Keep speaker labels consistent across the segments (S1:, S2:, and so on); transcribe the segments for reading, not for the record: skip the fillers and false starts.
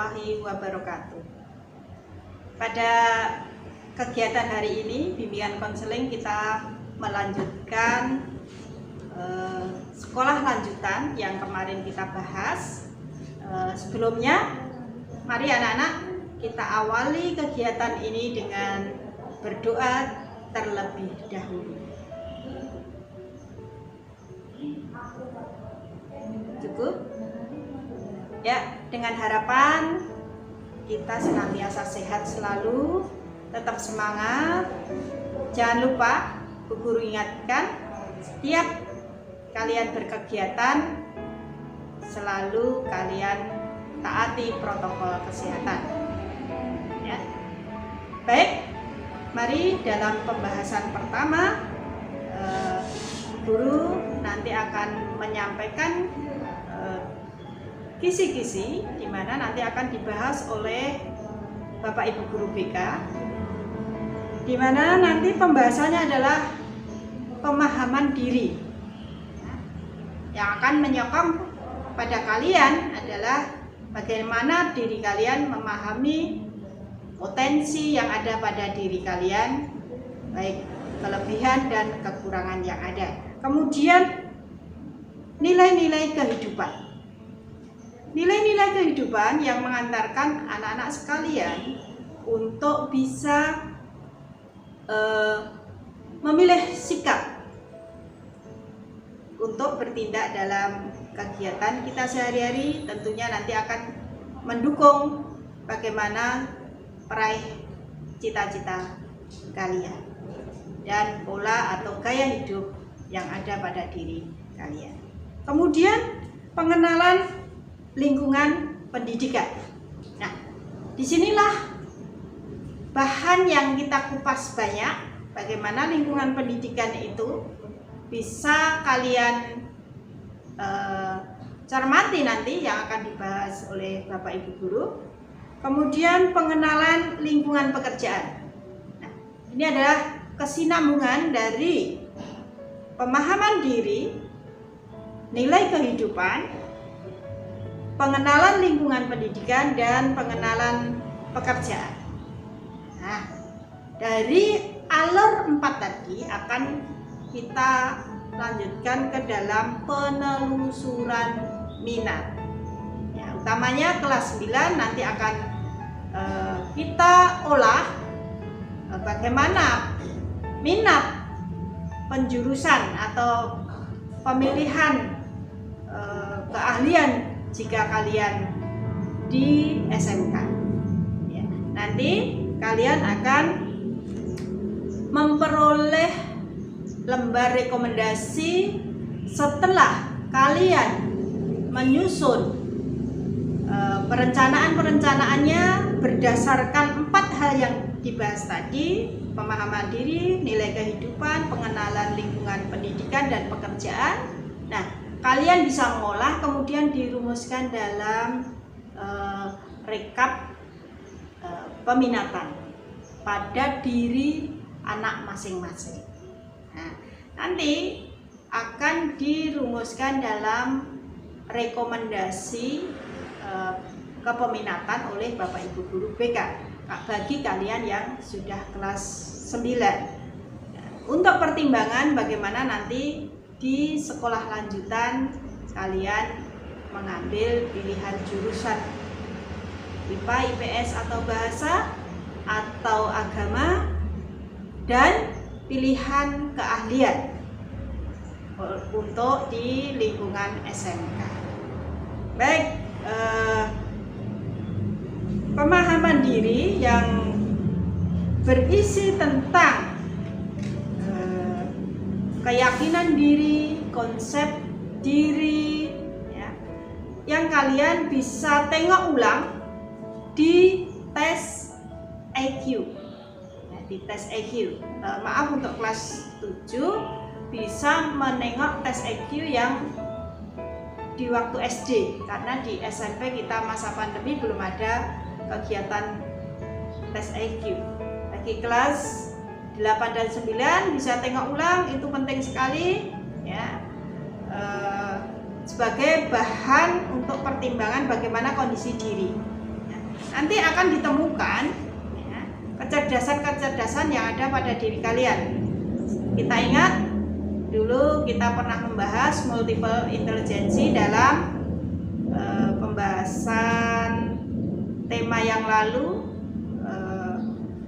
S1: warahmatullahi wabarakatuh. Pada kegiatan hari ini, bimbingan konseling kita melanjutkan sekolah lanjutan yang kemarin kita bahas. Sebelumnya, mari anak-anak kita awali kegiatan ini dengan berdoa terlebih dahulu. Cukup? Ya, dengan harapan kita senantiasa sehat selalu, tetap semangat. Jangan lupa, Bu Guru ingatkan, setiap kalian berkegiatan, selalu kalian taati protokol kesehatan. Ya. Baik, mari dalam pembahasan pertama, Guru nanti akan menyampaikan kisi-kisi di mana nanti akan dibahas oleh Bapak Ibu Guru BK, di mana nanti pembahasannya adalah pemahaman diri. Yang akan menyokong pada kalian adalah bagaimana diri kalian memahami potensi yang ada pada diri kalian, baik kelebihan dan kekurangan yang ada. Kemudian nilai-nilai kehidupan. Nilai-nilai kehidupan yang mengantarkan anak-anak sekalian untuk bisa memilih sikap untuk bertindak dalam kegiatan kita sehari-hari. Tentunya nanti akan mendukung bagaimana meraih cita-cita kalian dan pola atau gaya hidup yang ada pada diri kalian. Kemudian pengenalan lingkungan pendidikan. Nah, disinilah bahan yang kita kupas banyak, bagaimana lingkungan pendidikan itu bisa kalian cermati nanti yang akan dibahas oleh Bapak Ibu Guru. Kemudian pengenalan lingkungan pekerjaan. Nah, ini adalah kesinambungan dari pemahaman diri, nilai kehidupan, pengenalan lingkungan pendidikan, dan pengenalan pekerjaan. Nah, dari alur 4 tadi akan kita lanjutkan ke dalam penelusuran minat. Ya, utamanya kelas 9 nanti akan kita olah bagaimana minat penjurusan atau pemilihan keahlian jika kalian di SMK. Ya, nanti kalian akan memperoleh lembar rekomendasi setelah kalian menyusun perencanaan-perencanaannya berdasarkan 4 hal yang dibahas tadi: pemahaman diri, nilai kehidupan, pengenalan lingkungan pendidikan, dan pekerjaan. Nah, kalian bisa mengolah kemudian dirumuskan dalam rekap peminatan pada diri anak masing-masing. Nah, nanti akan dirumuskan dalam rekomendasi kepeminatan oleh Bapak Ibu Guru BK bagi kalian yang sudah kelas 9. Untuk pertimbangan bagaimana nanti di sekolah lanjutan kalian mengambil pilihan jurusan IPA, IPS atau bahasa atau agama, dan pilihan keahlian untuk di lingkungan SMK. Baik, pemahaman diri yang berisi tentang keyakinan diri, konsep diri, ya, yang kalian bisa tengok ulang di tes IQ. Ya, di tes IQ. Maaf, untuk kelas 7 bisa menengok tes IQ yang di waktu SD, karena di SMP kita masa pandemi belum ada kegiatan tes IQ. Bagi kelas 8 dan 9 bisa tengok ulang, itu penting sekali ya, sebagai bahan untuk pertimbangan bagaimana kondisi diri. Nah, nanti akan ditemukan ya, kecerdasan-kecerdasan yang ada pada diri kalian. Kita ingat dulu kita pernah membahas multiple intelligence dalam pembahasan tema yang lalu,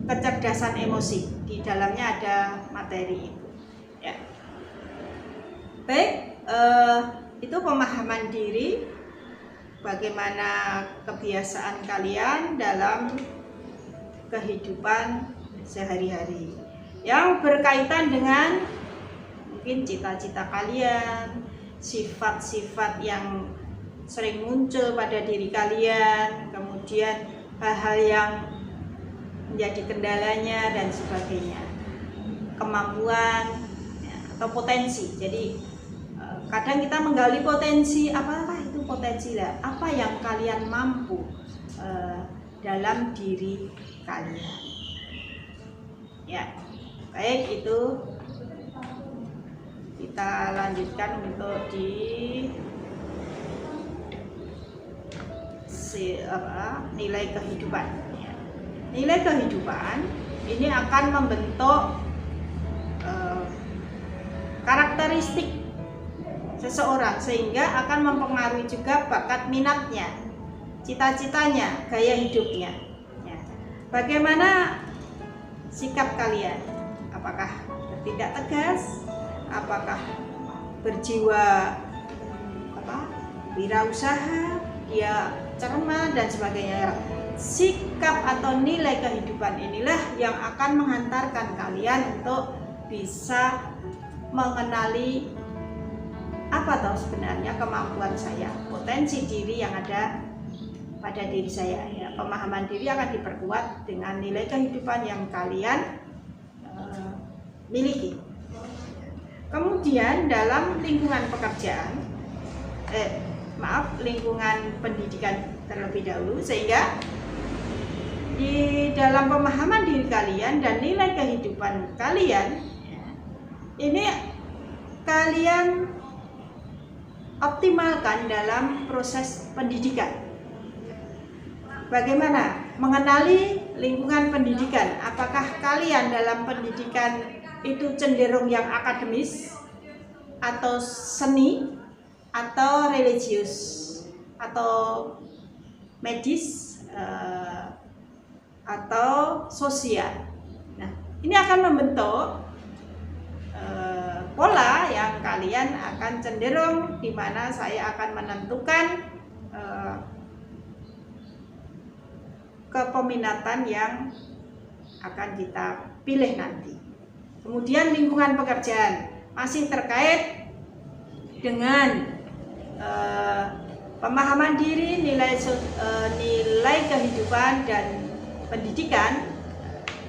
S1: kecerdasan emosi. Di dalamnya ada materi itu. Ya. Baik, itu pemahaman diri, bagaimana kebiasaan kalian dalam kehidupan sehari-hari yang berkaitan dengan mungkin cita-cita kalian, sifat-sifat yang sering muncul pada diri kalian, kemudian hal-hal yang menjadi kendalanya dan sebagainya, kemampuan ya, atau potensi. Jadi kadang kita menggali potensi, apakah itu potensi lah, apa yang kalian mampu dalam diri kalian. Ya, baik, itu kita lanjutkan untuk di nilai kehidupan. Ya. Nilai kehidupan ini akan membentuk karakteristik seseorang, sehingga akan mempengaruhi juga bakat minatnya, cita-citanya, gaya hidupnya. Ya. Bagaimana sikap kalian? Apakah bertindak tegas? Apakah berjiwa wirausaha, dia cermat dan sebagainya? Sikap atau nilai kehidupan inilah yang akan menghantarkan kalian untuk bisa mengenali apa tahu sebenarnya kemampuan saya, potensi diri yang ada pada diri saya. Ya, pemahaman diri akan diperkuat dengan nilai kehidupan yang kalian miliki. Kemudian dalam lingkungan pekerjaan, lingkungan pendidikan terlebih dahulu, sehingga di dalam pemahaman diri kalian dan nilai kehidupan kalian, ini kalian optimalkan dalam proses pendidikan. Bagaimana mengenali lingkungan pendidikan? Apakah kalian dalam pendidikan itu cenderung yang akademis, atau seni, atau religius, atau medis, atau sosial? Nah, ini akan membentuk pola yang kalian akan cenderung, di mana saya akan menentukan kepeminatan yang akan kita pilih nanti. Kemudian lingkungan pekerjaan masih terkait dengan pemahaman diri, nilai kehidupan dan pendidikan,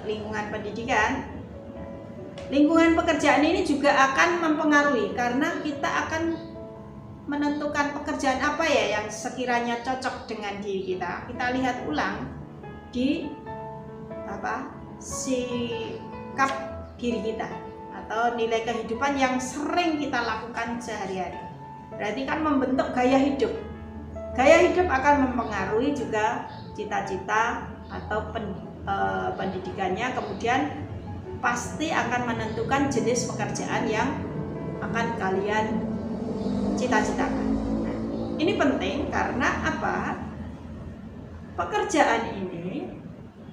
S1: lingkungan pendidikan. Lingkungan pekerjaan ini juga akan mempengaruhi, karena kita akan menentukan pekerjaan apa ya yang sekiranya cocok dengan diri kita. Kita lihat ulang di sikap diri kita atau nilai kehidupan yang sering kita lakukan sehari-hari. Berarti kan membentuk gaya hidup. Gaya hidup akan mempengaruhi juga cita-cita atau pendidikannya, kemudian pasti akan menentukan jenis pekerjaan yang akan kalian cita-citakan. Nah, ini penting karena apa? Pekerjaan ini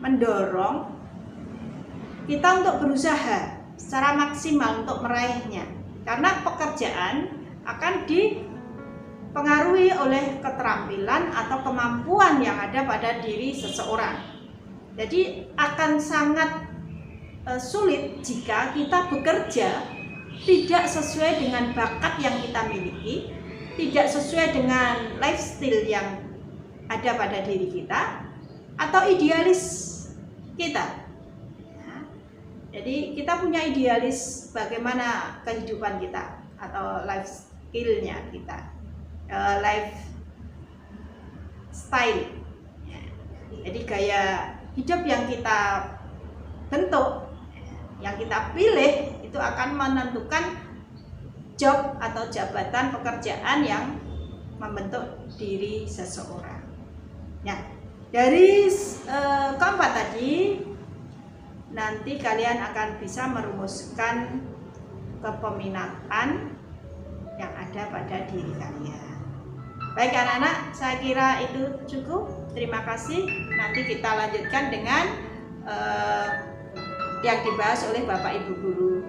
S1: mendorong kita untuk berusaha secara maksimal untuk meraihnya, karena pekerjaan akan dipengaruhi oleh keterampilan atau kemampuan yang ada pada diri seseorang. Jadi akan sangat sulit jika kita bekerja tidak sesuai dengan bakat yang kita miliki, tidak sesuai dengan lifestyle yang ada pada diri kita atau idealis kita. Nah, jadi kita punya idealis bagaimana kehidupan kita atau lifestyle-nya kita, lifestyle. Jadi gaya hidup yang kita bentuk, yang kita pilih, itu akan menentukan job atau jabatan pekerjaan yang membentuk diri seseorang. Nah, Dari keempat tadi, nanti kalian akan bisa merumuskan kepeminatan yang ada pada diri kalian. Baik anak-anak, saya kira itu cukup. Terima kasih. Nanti kita lanjutkan dengan yang dibahas oleh Bapak Ibu Guru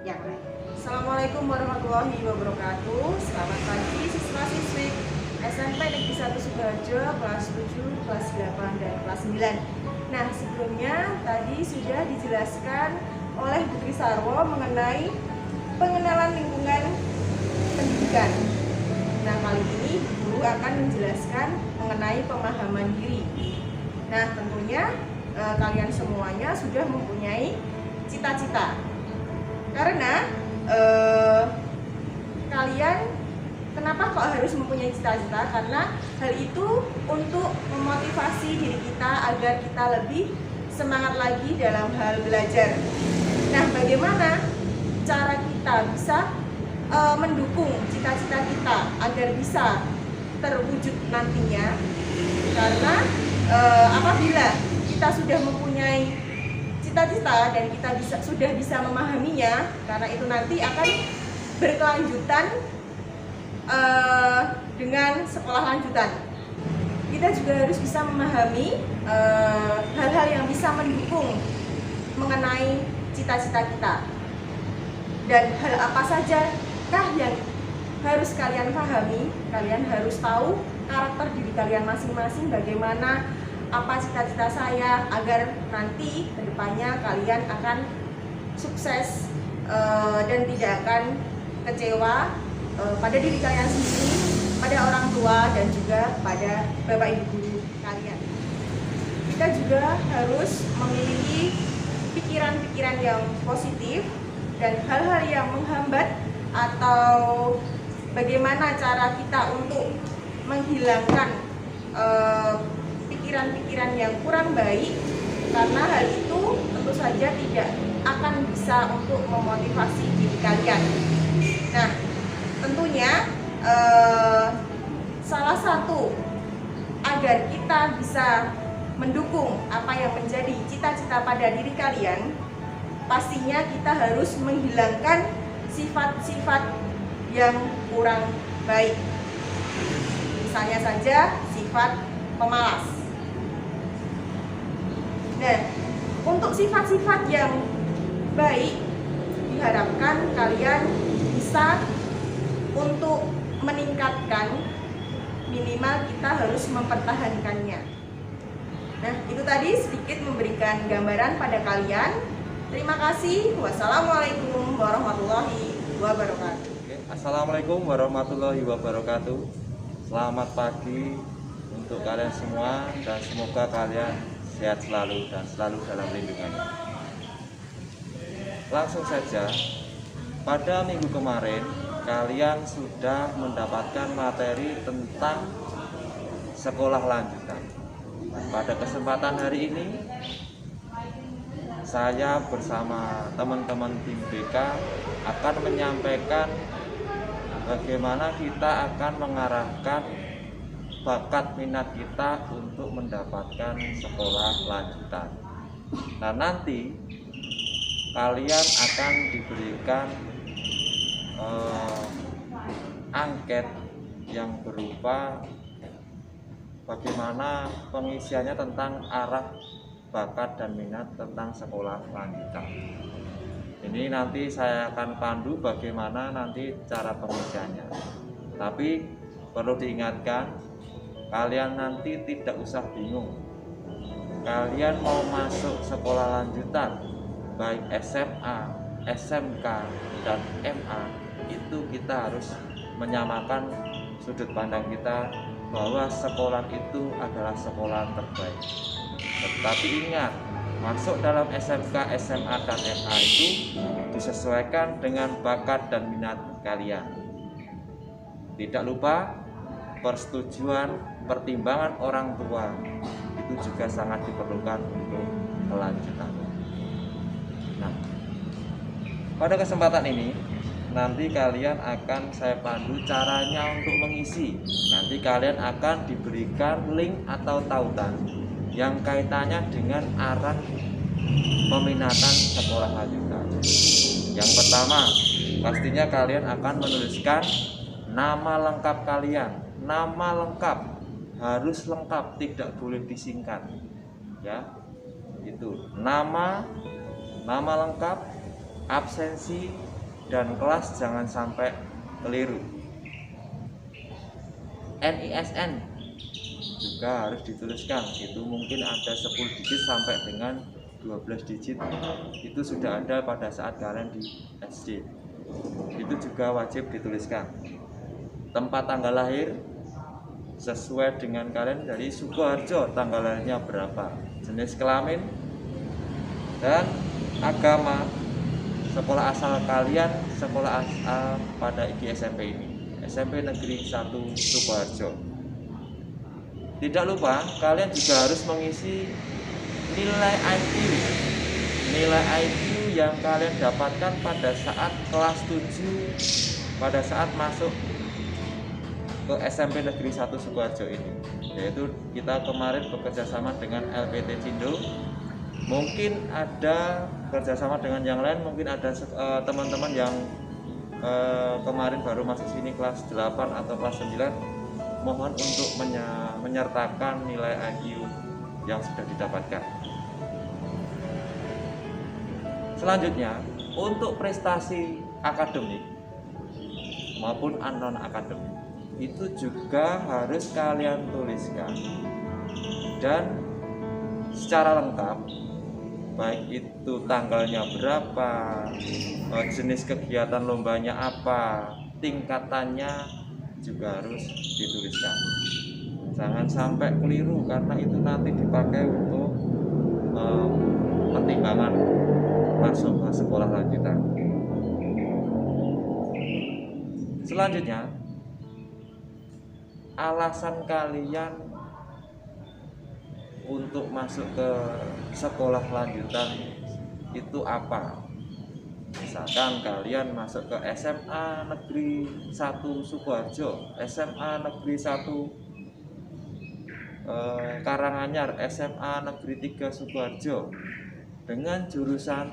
S1: yang lain.
S2: Assalamualaikum warahmatullahi wabarakatuh. Selamat pagi siswa-siswi SMP Negeri 1 Sukoharjo kelas 7, kelas 8, dan kelas 9. Nah, sebelumnya tadi sudah dijelaskan oleh Bu Tri Sarwo mengenai pengenalan lingkungan pendidikan. Nah, kali ini Guru akan menjelaskan mengenai pemahaman diri. Nah, tentunya kalian semuanya sudah mempunyai cita-cita. Karena kalian kenapa kok harus mempunyai cita-cita? Karena hal itu untuk memotivasi diri kita agar kita lebih semangat lagi dalam hal belajar. Nah, bagaimana cara kita bisa mendukung cita-cita kita agar bisa terwujud nantinya? Karena apabila kita sudah mempunyai cita-cita dan kita sudah bisa memahaminya, karena itu nanti akan berkelanjutan dengan sekolah lanjutan. Kita juga harus bisa memahami hal-hal yang bisa mendukung mengenai cita-cita kita. Dan hal apa saja kah yang harus kalian pahami? Kalian harus tahu karakter diri kalian masing-masing, bagaimana, apa cita-cita saya, agar nanti kedepannya kalian akan sukses dan tidak akan kecewa pada diri kalian sendiri, pada orang tua, dan juga pada Bapak Ibu Guru kalian. Kita juga harus memiliki pikiran-pikiran yang positif dan hal-hal yang menghambat atau bagaimana cara kita untuk menghilangkan pikiran-pikiran yang kurang baik, karena hal itu tentu saja tidak akan bisa untuk memotivasi diri kalian. Nah, tentunya salah satu agar kita bisa mendukung apa yang menjadi cita-cita pada diri kalian, pastinya kita harus menghilangkan sifat-sifat yang kurang baik. Misalnya saja sifat pemalas. Nah, untuk sifat-sifat yang baik diharapkan kalian bisa untuk meningkatkan, minimal kita harus mempertahankannya. Nah, itu tadi sedikit memberikan gambaran pada kalian. Terima kasih. Wassalamualaikum warahmatullahi wabarakatuh.
S3: Assalamualaikum warahmatullahi wabarakatuh. Selamat pagi untuk kalian semua, dan semoga kalian sehat selalu dan selalu dalam lindungannya. Langsung saja, pada minggu kemarin kalian sudah mendapatkan materi tentang sekolah lanjutan. Pada kesempatan hari ini, saya bersama teman-teman tim BK akan menyampaikan bagaimana kita akan mengarahkan bakat minat kita untuk mendapatkan sekolah lanjutan. Nah, nanti kalian akan diberikan angket yang berupa bagaimana pengisiannya tentang arah bakat dan minat tentang sekolah lanjutan. Ini nanti saya akan pandu bagaimana nanti cara pengisiannya. Tapi perlu diingatkan, kalian nanti tidak usah bingung. Kalian mau masuk sekolah lanjutan, baik SMA, SMK, dan MA, itu kita harus menyamakan sudut pandang kita bahwa sekolah itu adalah sekolah terbaik. Tetapi ingat, masuk dalam SMK, SMA, dan MA itu disesuaikan dengan bakat dan minat kalian. Tidak lupa, persetujuan, pertimbangan orang tua itu juga sangat diperlukan untuk kelanjutan. Nah, pada kesempatan ini nanti kalian akan saya pandu caranya untuk mengisi. Nanti kalian akan diberikan link atau tautan yang kaitannya dengan arah peminatan sekolah lanjutan. Yang pertama, pastinya kalian akan menuliskan nama lengkap kalian. Nama lengkap harus lengkap, tidak boleh disingkat. Ya, itu nama lengkap, absensi, dan kelas jangan sampai keliru. NISN juga harus dituliskan, itu mungkin ada 10 digit sampai dengan 12 digit, itu sudah ada pada saat kalian di SD, itu juga wajib dituliskan. Tempat tanggal lahir sesuai dengan kalian dari Sukoharjo, tanggal lahirnya berapa, jenis kelamin, dan agama. Sekolah asal kalian, sekolah asal pada SMP ini, SMP Negeri 1 Sukoharjo. Tidak lupa kalian juga harus mengisi nilai IQ. Nilai IQ yang kalian dapatkan pada saat kelas 7, pada saat masuk ke SMP Negeri 1 Sukoharjo ini. Yaitu kita kemarin bekerjasama dengan LPT Cindo. Mungkin ada kerjasama dengan yang lain, mungkin ada teman-teman yang kemarin baru masuk sini kelas 8 atau kelas 9, mohon untuk menyertakan nilai IQ yang sudah didapatkan. Selanjutnya, untuk prestasi akademik maupun non akademik itu juga harus kalian tuliskan dan secara lengkap, baik itu tanggalnya berapa, jenis kegiatan lombanya apa, tingkatannya juga harus dituliskan. Jangan sampai keliru karena itu nanti dipakai untuk pertimbangan masuk ke sekolah lanjutan. Selanjutnya, alasan kalian untuk masuk ke sekolah lanjutan itu apa? Misalkan kalian masuk ke SMA Negeri 1 Sukoharjo, SMA Negeri 1 Karanganyar, SMA Negeri 3 Sukoharjo dengan jurusan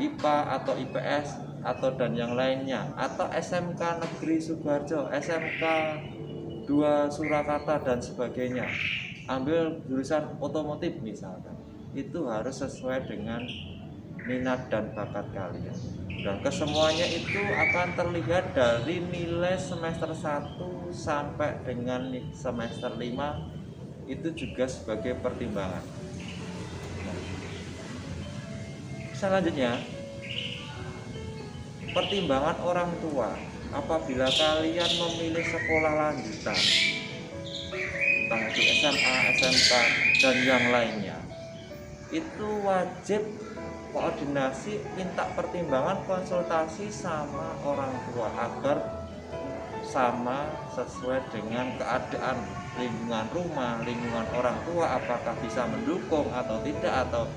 S3: IPA atau IPS atau dan yang lainnya, atau SMK Negeri Sukoharjo, SMK 2 Surakarta dan sebagainya, ambil jurusan otomotif misalkan, itu harus sesuai dengan minat dan bakat kalian. Dan kesemuanya itu akan terlihat dari nilai semester 1 sampai dengan semester 5, itu juga sebagai pertimbangan. Selanjutnya, pertimbangan orang tua apabila kalian memilih sekolah lanjutan, entah itu SMA, SMK, dan yang lainnya, itu wajib koordinasi, minta pertimbangan, konsultasi sama orang tua agar sama sesuai dengan keadaan lingkungan rumah, lingkungan orang tua, apakah bisa mendukung atau tidak, atau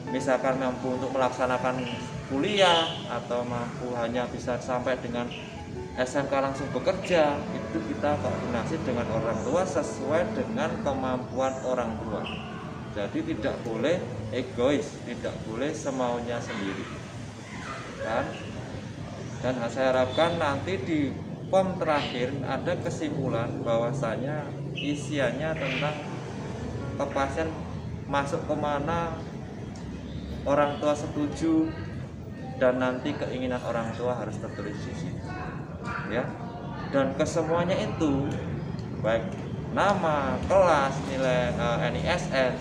S3: misalkan mampu untuk melaksanakan kuliah atau mampu hanya bisa sampai dengan SMK langsung bekerja. Itu kita koordinasi dengan orang tua sesuai dengan kemampuan orang tua. Jadi tidak boleh egois, tidak boleh semaunya sendiri. Dan saya harapkan nanti di POM terakhir ada kesimpulan bahwasanya isiannya tentang kepastian masuk kemana, orang tua setuju, dan nanti keinginan orang tua harus tertulis di situ, ya. Dan kesemuanya itu baik nama, kelas, nilai NISN,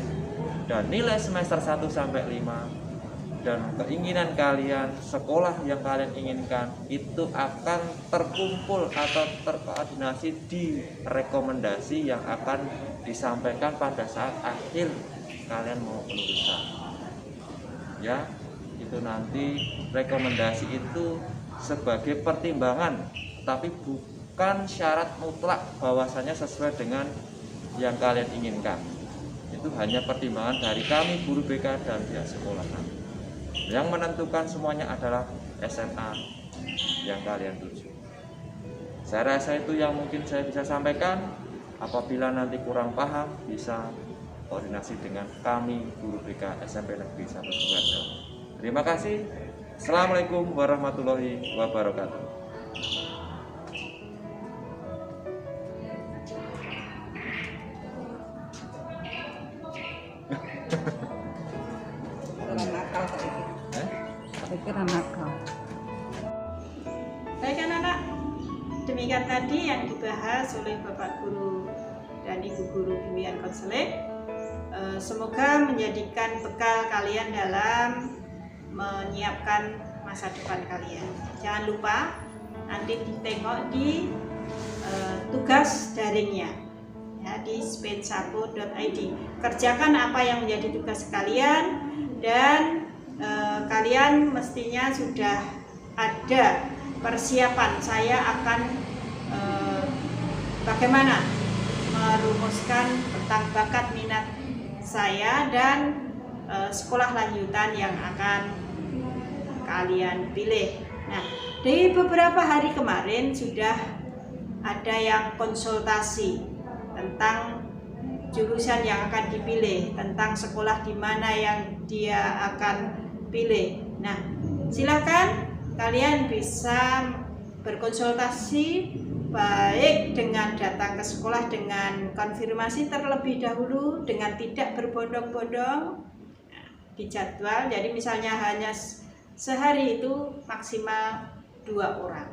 S3: dan nilai semester 1 sampai 5, dan keinginan kalian, sekolah yang kalian inginkan, itu akan terkumpul atau terkoordinasi di rekomendasi yang akan disampaikan pada saat akhir kalian mau kelulusan. Ya, itu nanti rekomendasi itu sebagai pertimbangan, tapi bukan syarat mutlak bahwasanya sesuai dengan yang kalian inginkan. Itu hanya pertimbangan dari kami guru BK dan pihak sekolah. Yang menentukan semuanya adalah SMA yang kalian tuju. Saya rasa itu yang mungkin saya bisa sampaikan. Apabila nanti kurang paham, bisa koordinasi dengan kami guru BK SMP Negeri 1 Sukoharjo. Terima kasih. Assalamualaikum warahmatullahi wabarakatuh.
S1: Baik anak-anak, demikian tadi yang dibahas oleh Bapak Guru dan Ibu Guru Bimbingan Konseling. Semoga menjadikan bekal kalian dalam menyiapkan masa depan kalian. Jangan lupa nanti ditengok di tugas daringnya ya, di spinsapo.id. Kerjakan apa yang menjadi tugas kalian dan kalian mestinya sudah ada persiapan. Saya akan bagaimana merumuskan tentang bakat minat saya dan sekolah lanjutan yang akan kalian pilih. Nah, dari beberapa hari kemarin sudah ada yang konsultasi tentang jurusan yang akan dipilih, tentang sekolah di mana yang dia akan pilih. Nah, silakan kalian bisa berkonsultasi baik dengan datang ke sekolah dengan konfirmasi terlebih dahulu, dengan tidak berbondong-bondong di jadwal. Jadi misalnya hanya sehari itu maksimal 2 orang.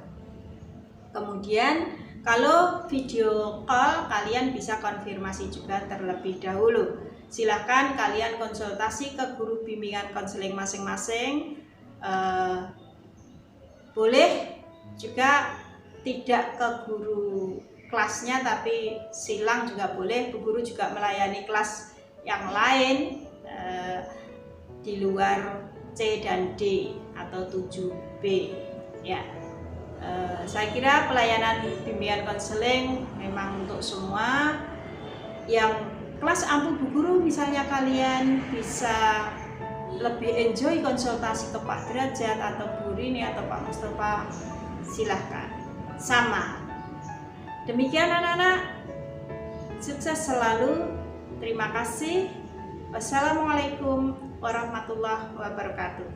S1: Kemudian kalau video call kalian bisa konfirmasi juga terlebih dahulu. Silahkan kalian konsultasi ke guru bimbingan konseling masing-masing. Boleh juga tidak ke guru kelasnya, tapi silang juga boleh. Bu guru juga melayani kelas yang lain di luar C dan D atau 7B ya. Saya kira pelayanan bimbingan konseling memang untuk semua. Yang kelas ampuh Bu Guru misalnya kalian bisa lebih enjoy konsultasi ke Pak Derajat atau Bu Rini atau Pak Mustafa, silahkan. Sama. Demikian anak-anak, sukses selalu. Terima kasih. Wassalamualaikum warahmatullahi wabarakatuh.